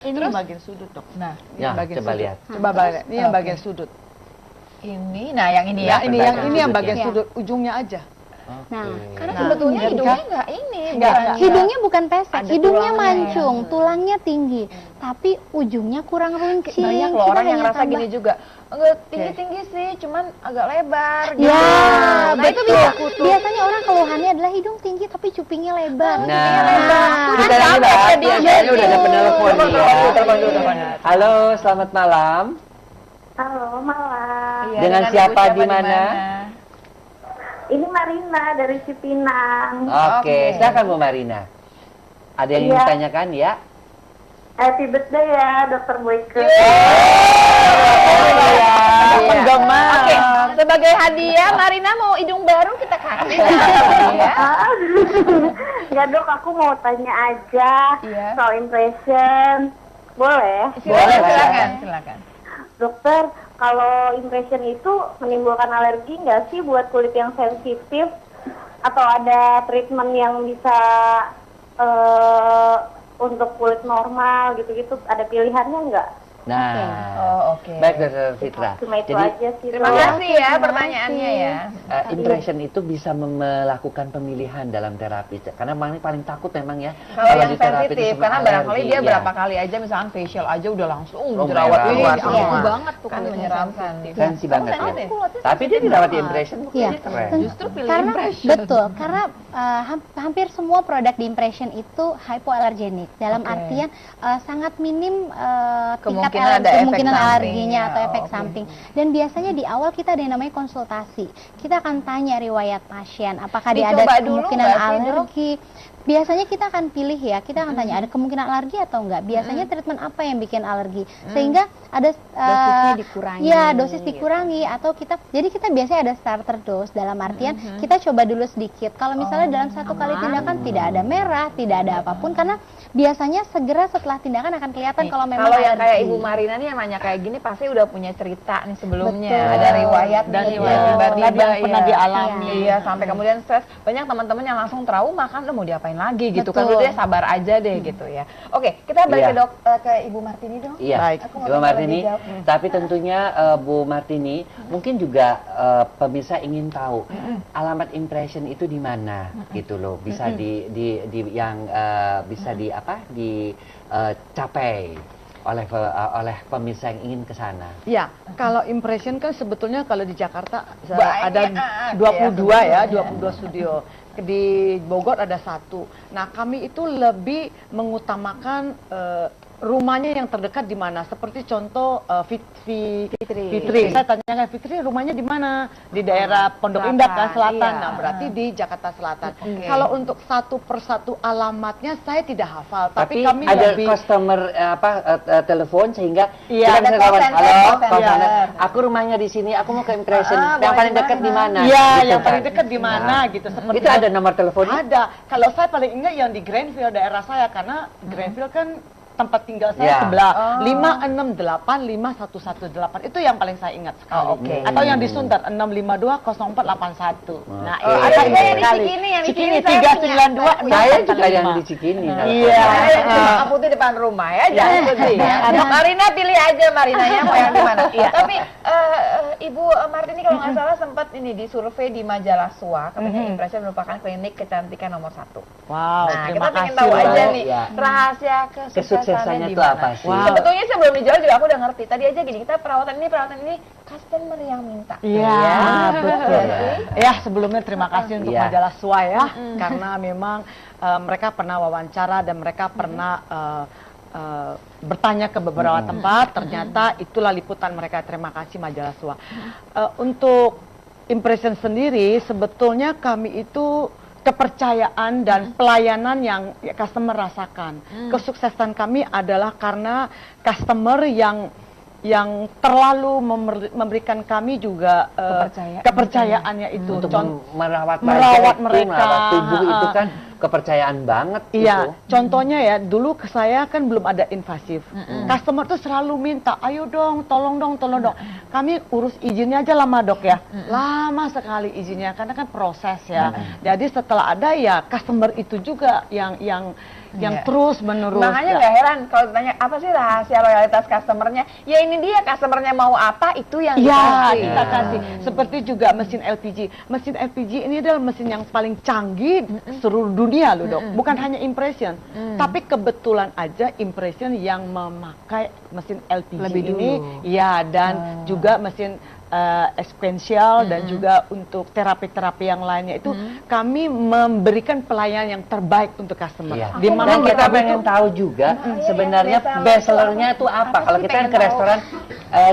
Ini bagian sudut, Dok. Nah, Ya, coba lihat. Coba lihat, ini yang bagian sudut. ini, nah yang ini Ya, ya. ini yang bagian Ya. sudut, ujungnya aja. Nah, Karena Nah, sebetulnya iya, hidungnya kan? nggak ini, Nggak. hidungnya bukan pesek, Ada hidungnya tulangnya, mancung, tulangnya tinggi, tapi ujungnya kurang runcing. Banyak loh Kita orang yang hanya rasa tambah- gini juga. Enggak tinggi-tinggi sih, cuman agak lebar gitu. Ya, Nah, itu betul. bisa Biasanya orang keluhannya adalah hidung tinggi tapi cupingnya lebar. Nah, Nah, kita lagi Mbak, biasanya udah ada penelpon nih ya. Telepon dulu. Halo, selamat malam. Halo, malam. Iya, Dengan Ibu siapa di mana? Ini Marina dari Cipinang. Oke, silakan Bu Marina. Ada yang ingin Iya. ditanyakan ya? Happy birthday ya, Dokter Boyke. Penggemar. Oke, sebagai hadiah Marina mau hidung baru kita kasih. Ya. Nggak dok, aku mau tanya aja Iya. soal impression. Boleh? Silakan. Dokter, kalau impression itu menimbulkan alergi nggak sih buat kulit yang sensitif? Atau ada treatment yang bisa untuk kulit normal gitu-gitu? Ada pilihannya nggak? Nah, Oh, oke. baik Dokter Fitra. Cuma itu Jadi aja sih. Terima Dok. kasih ya pertanyaannya ya. impression itu bisa melakukan pemilihan dalam terapi. Karena paling takut memang ya Kalau yang di terapi itu sensitif, sama karena barangkali alergi, dia ya. berapa kali aja misalkan facial aja udah langsung Oh, jerawat merah. keluar Iya. semua. Banget tuh kan menyeramkan. Sensi banget ya. Sensitif. Tapi dia dirawat di impression Iya. mungkin keren. Justru pilih karena impression. betul, karena hampir semua produk di impression itu hypoallergenic. Dalam Oke. artian sangat minim tingkat Kemungkinan ada efek kemungkinan samping, alerginya ya. atau efek Oke. samping. Dan biasanya di awal kita ada yang namanya konsultasi. Kita akan tanya riwayat pasien, apakah dia ada Dicoba dulu kemungkinan nggak sih, Dok? alergi. Biasanya kita akan pilih ya, kita akan tanya ada kemungkinan alergi atau enggak. Biasanya treatment apa yang bikin alergi, sehingga ada Dosisnya dikurangi. ya dosis dikurangi atau jadi kita biasanya ada starter dose dalam artian kita coba dulu sedikit. Kalau misalnya dalam satu kali tindakan tidak ada merah, tidak ada apapun, karena biasanya segera setelah tindakan akan kelihatan kalau memang Kalau yang kayak alergi. Ibu Marina nih yang nanya kayak gini pasti udah punya cerita nih sebelumnya. Betul. Ada riwayat Dan nih, riwayat tiba-tiba yang pernah iya. dialami. Iya, sampai kemudian stres. Banyak teman-teman yang langsung trauma kan, mau diapain lagi gitu kan. Betul. Udah sabar aja deh gitu ya. Oke, kita balik Iya. ke Ibu Martini dong. Iya, Baik. Aku mau Bu tanya Martini. lebih jauh. Tapi tentunya Bu Martini mungkin juga pemirsa ingin tahu alamat impression itu di mana gitu loh. Bisa di yang bisa di apa dicapai oleh pemirsa yang ingin ke sana. Ya, kalau impression kan sebetulnya kalau di Jakarta Banyak, ada iya, 22 ya, sebetulnya. 22 studio. Di Bogor ada 1. Nah, kami itu lebih mengutamakan rumahnya yang terdekat di mana. Seperti contoh Fitri. Saya tanyakan Fitri rumahnya di mana? Di daerah Pondok Selatan, Indah kan selatan. iya. Nah, berarti di Jakarta Selatan. Oke. Kalau untuk satu persatu alamatnya saya tidak hafal, tapi, Tapi kami ada lebih customer telepon sehingga Iya, kita ada bisa call kawan, center, halo, call call center. center. Aku rumahnya di sini, aku mau ke impression. Ah, yang boleh paling dekat di mana? Iya, Gitu yang kan. paling dekat di mana gitu seperti Itu ada nomor teleponnya? Ada. Kalau saya paling ingat yang di Greenfield daerah saya karena Greenfield kan tempat tinggal saya Ya. sebelah. Oh. 5685118 itu yang paling saya ingat sekali. Oh, oke. Atau yang di Sunter 6520481. Nah, Oke. Ada juga yang di sekali. Cikini, yang di Cikini Cikini saya 392 Saya juga yang di Cikini. Iya. Nah, putih depan rumah ya, jangan sedih ya. Marina pilih aja Marinanya mau yang di mana. Tapi Ibu Martini kalau nggak salah sempat ini di survei di majalah SWA, katanya Impression merupakan klinik kecantikan nomor 1. Wow, Nah, terima kita pengen kasih tahu loh. aja nih Ya. rahasia kesuksesannya Kesuksesannya di itu mana. apa sih? Wow. Sebetulnya sebelum dijawab juga aku udah ngerti. Tadi aja gini, kita perawatan ini customer yang minta. Iya, betul. Iya. Ya, sebelumnya terima kasih untuk Iya. majalah SWA ya, karena memang mereka pernah wawancara dan mereka pernah bertanya ke beberapa tempat, ternyata itulah liputan mereka. Terima kasih majalah SWA. Untuk impression sendiri, sebetulnya kami itu kepercayaan dan pelayanan yang customer rasakan. Kesuksesan kami adalah karena customer yang terlalu memberikan kami juga kepercayaannya itu. Untuk Con- merawat merawat wajah itu, mereka. merawat tubuh itu kan kepercayaan banget Iya, gitu. contohnya ya, dulu ke saya kan belum ada invasif. Customer tuh selalu minta, ayo dong, tolong dong. Kami urus izinnya aja lama dok ya. Lama sekali izinnya, karena kan proses ya. Jadi setelah ada ya, customer itu juga yang yang Iya. terus menerus. Makanya nggak heran kalau ditanya apa sih rahasia loyalitas customernya, ya ini dia, customernya mau apa itu yang Ya, dikasih. kita kasih. Seperti juga mesin LPG. Mesin LPG ini adalah mesin yang paling canggih seluruh dunia loh, Dok. Bukan hanya Impression, tapi kebetulan aja Impression yang memakai mesin LPG Lebih ini, dulu. ya, dan juga mesin sequential dan juga untuk terapi-terapi yang lainnya itu kami memberikan pelayanan yang terbaik untuk customer. Iya. Di mana Dan kita mereka pengen butuh- tahu juga sebenarnya best seller bestsellernya itu apa. Kalau sih kita pengen ke tahu. restoran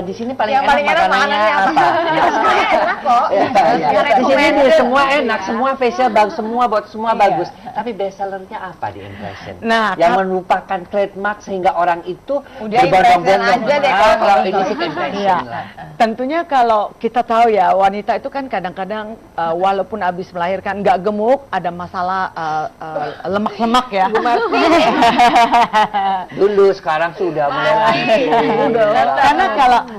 di sini paling Yang enak paling enak makanannya makanannya apa? Ya, semuanya enak kok. Iya, iya. Yang Di sini recommended. dia semua enak, semua facial bagus, semua buat semua Iya. bagus. Tapi bestsellernya apa di Impression? Nah, yang merupakan trademark sehingga orang itu Udah Impression aja deh kalau kalau gitu. ini sih Impression Iya. lah. Tentunya kalau kita tahu ya, wanita itu kan kadang-kadang walaupun habis melahirkan nggak gemuk, ada masalah lemak-lemak ya. Dulu sekarang sudah mulai langsung. Karena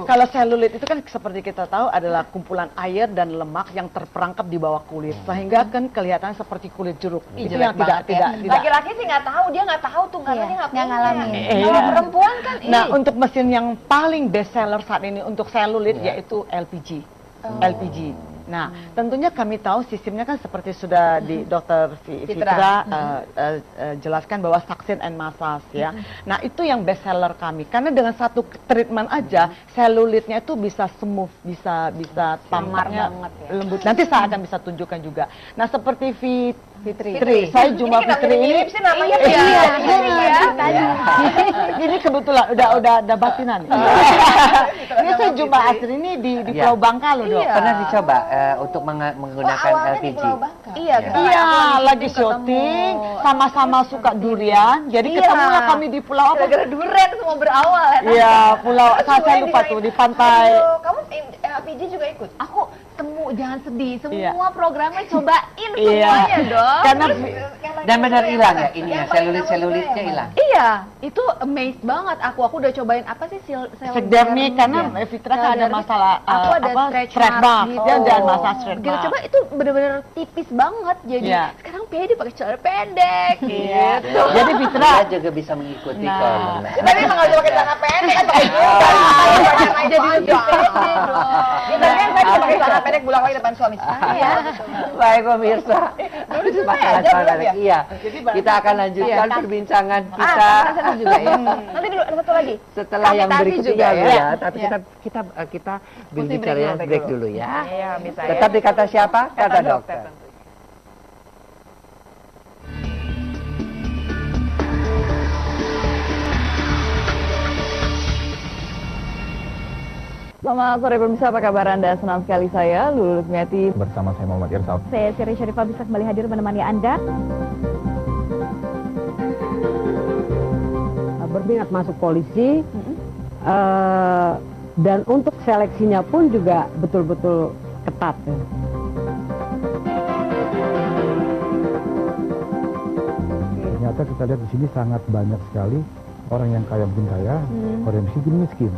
kalau selulit itu kan seperti kita tahu adalah kumpulan air dan lemak yang terperangkap di bawah kulit, sehingga kan kelihatan seperti kulit jeruk. Ih, Itu jelek yang tidak banget ya. tidak. Laki-laki sih nggak tahu, dia nggak tahu tuh karena Iya, dia nggak nggak punya. ngalamin. Kalau Iya. perempuan kan, Nah, untuk mesin yang paling best seller saat ini untuk selulit Iya. yaitu LPG. LPG. Nah, tentunya kami tahu sistemnya kan seperti sudah di Dokter Fitra jelaskan bahwa suction and massage ya. Nah, itu yang best seller kami karena dengan satu treatment aja selulitnya itu bisa smooth, bisa tampaknya banget ya. lembut. Nanti saya akan bisa tunjukkan juga. Nah, seperti Fitri. saya Juma Ini Fitri ini mirip sih namanya Iya, ya. iya. Ini kebetulan udah batinan. Ini saya jumpa asli ini di Iya. Pulau Bangka loh, Dok. Iya. Pernah dicoba untuk menggunakan awalnya di LPG? Pulau Bangka. Iya, kita Iya, lagi lagi syuting syuting, ketemu. sama-sama suka durian. Jadi Iya. ketemulah kami di pulau apa? Gara-gara duren semua berawal ya. Iya, pulau saya lupa tuh di pantai. Aduh, kamu LPG juga ikut? Aku temu, jangan sedih, semua Iya. programnya cobain Iya. semuanya dong. Karena Dan benar hilang ya ini ya, selulit-selulitnya hilang. Iya, itu amazed banget aku udah cobain apa sih Sekdermi karena Fitra kan ada masalah aku ada stretch mark mark gitu. Dia ada masalah stretch Kita mark. coba itu bener-bener tipis banget, jadi Iya. sekarang pede pakai celana pendek Iya. gitu. Jadi Fitra Dia juga bisa mengikuti Nah. kalau Mbak. Tapi emang nggak usah pakai celana pendek kan pakai jilbab. Jadi lebih pede dong. Kita kan saya bisa pakai celana pendek pulang lagi depan suami saya. Baik pemirsa. Dulu cuma Sangat aja, menarik. belum ya? Iya. Kita akan lanjutkan perbincangan kita Sana juga ya. Nanti dulu ada satu lagi. setelah yang Kapitasi berikut juga ini ya. ya. Tapi Iya. kita Mesti berbicara ya, break break dulu. dulu ya. Iya, bisa ya. Tetap di kata siapa? Kata dokter. tentu. Selamat sore pemirsa, apa kabar Anda? Senang sekali saya, Lulu Lukmiati. Bersama saya Muhammad Irsal. Saya Siri Syarifah bisa kembali hadir menemani Anda. Berminat masuk polisi, dan untuk seleksinya pun juga betul-betul ketat. Ya. Ternyata kita lihat di sini sangat banyak sekali orang yang kaya mungkin kaya, orang yang miskin miskin.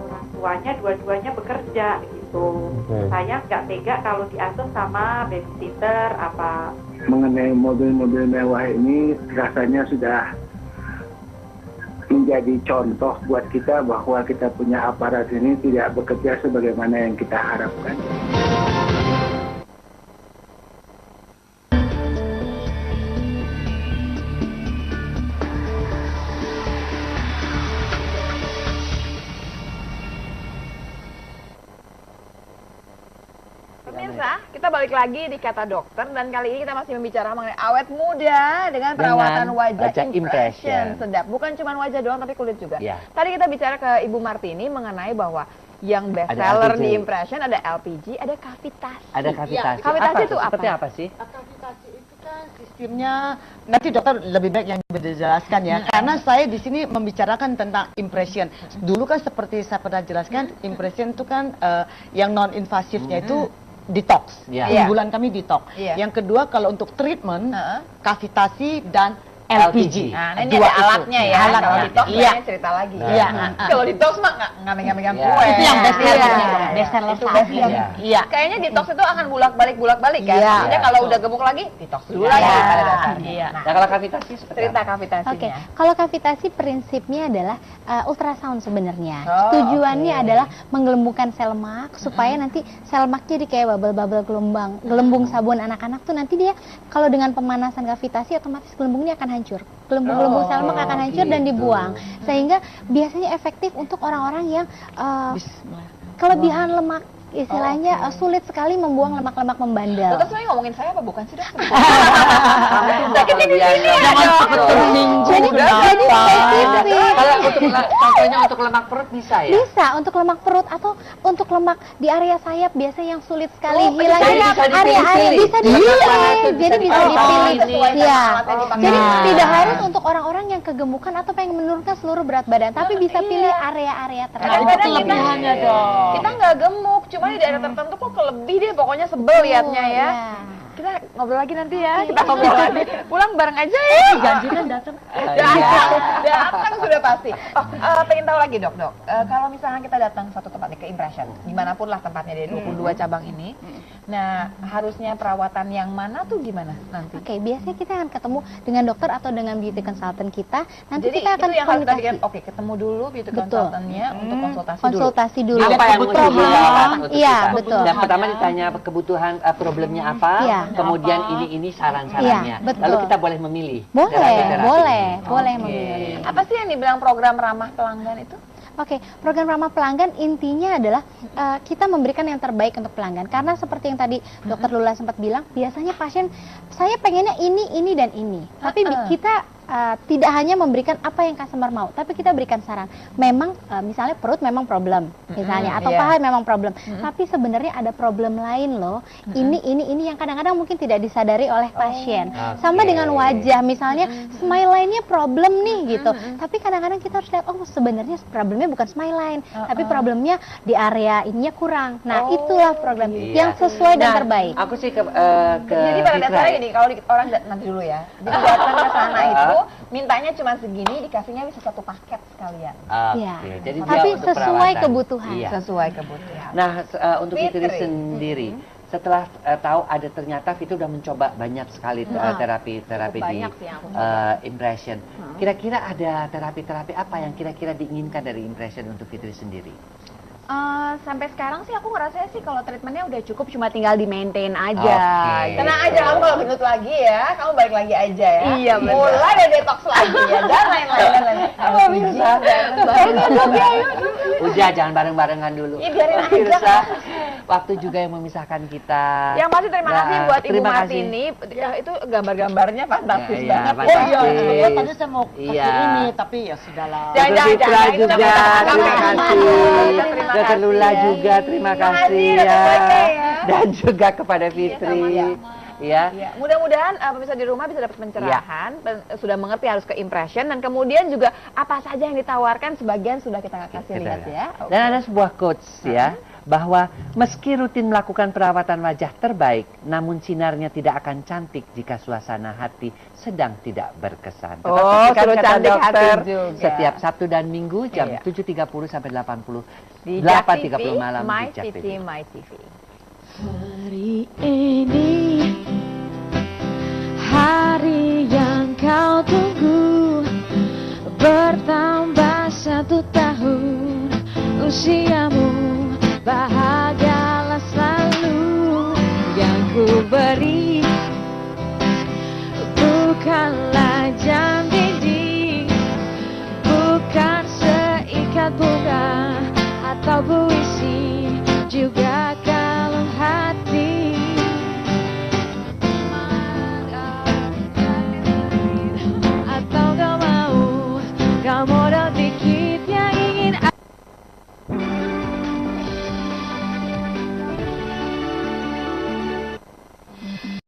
Orang tuanya dua-duanya bekerja gitu. Oke. Saya nggak tega kalau diasuh sama babysitter apa. Mengenai mobil-mobil mewah ini rasanya sudah menjadi contoh buat kita bahwa kita punya aparat ini tidak bekerja sebagaimana yang kita harapkan. Pemirsa, kita balik lagi di Kata Dokter dan kali ini kita masih membicarakan mengenai awet muda dengan perawatan wajah wajah impression. impression. Sedap. Bukan cuma wajah doang tapi kulit juga. Ya. Tadi kita bicara ke Ibu Martini mengenai bahwa yang best Ada seller LPG. di impression ada LPG, ada kavitasi. Ada kavitasi. Kavitasi itu tuh? apa? Seperti apa sih? Kavitasi itu kan sistemnya nanti dokter lebih baik yang menjelaskan ya. Karena saya di sini membicarakan tentang impression. Dulu kan seperti saya pernah jelaskan, impression itu kan yang non invasifnya itu detox. Iya. Unggulan kami detox. Iya. Yang kedua kalau untuk treatment, Heeh. kavitasi dan LPG. Nah, ini Dua ada itu. alatnya ya. Alat. Kalau detox Iya. cerita lagi. Iya. Kalau detox mah nggak megang-megang Iya. kue. Itu yang best seller. Iya. Best seller Itu saat best ini. seller. Iya. Kayaknya detox itu akan bolak-balik kan. Iya. Maksudnya kalau udah gemuk lagi, detox dulu Iya. lagi pada dasarnya. Iya. Nah, kalau kavitasi seperti Cerita apa? kavitasinya. Oke, kalau kavitasi prinsipnya adalah ultrasound sebenarnya. Oh, Tujuannya oke. adalah menggelembungkan sel lemak supaya nanti sel lemak jadi kayak bubble-bubble gelembung sabun anak-anak tuh nanti dia kalau dengan pemanasan kavitasi otomatis gelembungnya akan hancur. Gelembung-gelembung sel lemak akan hancur dan gitu. dibuang. Sehingga biasanya efektif untuk orang-orang yang kelebihan lemak. Istilahnya sulit sekali membuang lemak-lemak membandel. Terus sebenarnya ngomongin saya apa bukan sih, Dok? Sakitnya di sini. Jangan takut tersinggung. Jadi spesifik. Kalau untuk contohnya untuk lemak perut bisa ya? Bisa untuk lemak perut atau untuk lemak di area sayap biasa yang sulit sekali Oh, hilang. bisa Jadi dipilih. area-area bisa Di dipilih. mana tuh bisa Jadi bisa dipilih? dipilih. Ya. Jadi Nah. tidak harus untuk orang-orang yang kegemukan atau pengen menurunkan seluruh berat badan, tapi bisa pilih area-area tertentu. Kadang-kadang kita Kelebihannya dong. kita nggak gemuk, cuma di daerah tertentu kok kelebih deh, pokoknya sebel liatnya ya. Kita ngobrol lagi nanti ya, kita ngobrol lagi. Pulang bareng aja ya. Janjikan datang. Datang sudah pasti. Oh, pengen tahu lagi dok. Kalau misalnya kita datang suatu tempat nih ke Impression, dimanapun lah tempatnya dari 22 cabang ini, nah harusnya perawatan yang mana tuh gimana nanti? Oke, biasanya kita akan ketemu dengan dokter atau dengan beauty consultant kita. Nanti Jadi kita akan itu yang harus tadi komunikasi. kan, oke ketemu dulu beauty Betul. consultantnya untuk Konsultasi dulu. Apa yang mesti Problem. dijawab untuk Iya, kita? betul. Yang pertama ditanya problemnya problemnya apa, Iya. kemudian ini saran-sarannya. Iya, betul. Lalu kita boleh memilih. Boleh, terapi-terapi. boleh Oke. memilih. Apa sih yang dibilang program ramah pelanggan itu? Oke, program ramah pelanggan intinya adalah kita memberikan yang terbaik untuk pelanggan. Karena seperti yang tadi Dokter Lula sempat bilang, biasanya pasien saya pengennya ini dan ini. Tapi kita tidak hanya memberikan apa yang customer mau, tapi kita berikan saran. Memang misalnya perut memang problem, misalnya atau iya. paha memang problem. Tapi sebenarnya ada problem lain loh. Ini yang kadang-kadang mungkin tidak disadari oleh pasien. Sama Oke. dengan wajah, misalnya smile line-nya problem nih gitu. Tapi kadang-kadang kita harus lihat, oh sebenarnya problemnya bukan smile line, tapi problemnya di area ininya kurang. Nah, itulah program yang sesuai dan terbaik. Aku sih ke Jadi pada Fitra dasarnya ya. gini, kalau orang nanti dulu ya, jadi datang ke sana itu mintanya cuma segini, dikasihnya bisa satu paket sekalian. Oke, Iya. jadi dia Tapi untuk sesuai perawatan. kebutuhan. Iya. Sesuai kebutuhan. Nah, untuk Fitri Fitri. sendiri, setelah tahu ada ternyata Fitri udah mencoba banyak sekali terapi-terapi di banyak sih yang aku Impression. Kira-kira ada terapi-terapi apa yang kira-kira diinginkan dari Impression untuk Fitri sendiri? Sampai sekarang sih aku ngerasa sih kalau treatmentnya udah cukup, cuma tinggal di maintain aja. Oke. Tenang aja, kamu kalau gendut lagi ya, kamu balik lagi aja ya. Iya, benar. Mulai dari detox lagi ya, dan lain-lain. Kamu bisa. Udah, jangan bareng-barengan dulu. Iya, biarin aja. Pemirsa, waktu juga yang memisahkan kita. Yang pasti terima kasih Nah, buat Ibu terima kasih. Martini. Itu gambar-gambarnya fantastis Iya, banget. fantastis. Oh iya, tadi saya mau kasih Iya. ini, tapi ya sudahlah. Jangan, Dr. Fitra itu juga, udah terima kasih. Terima Dr. kasih Lula ya. juga, terima kasih Dr. ya. Fitra ya. Dan juga kepada Fitri. Ya. Ya, mudah-mudahan pemirsa di rumah bisa dapat pencerahan, sudah mengerti harus ke Impression, dan kemudian juga apa saja yang ditawarkan sebagian sudah kita kasih lihat ya. Oke. Dan ada sebuah quotes ya, bahwa meski rutin melakukan perawatan wajah terbaik, namun sinarnya tidak akan cantik jika suasana hati sedang tidak berkesan. Tetap Oh, saksikan suruh Kata cantik hati Dokter juga. setiap Sabtu dan Minggu jam Iya. 7.30 sampai 80, Di Jak 8.30 TV, malam My di Jak TV, TV. My TV. Hari ini hari yang kau tunggu, bertambah 1 tahun usiamu, bahagialah selalu. Yang ku beri bukanlah jam dinding, bukan seikat bunga atau puisi, juga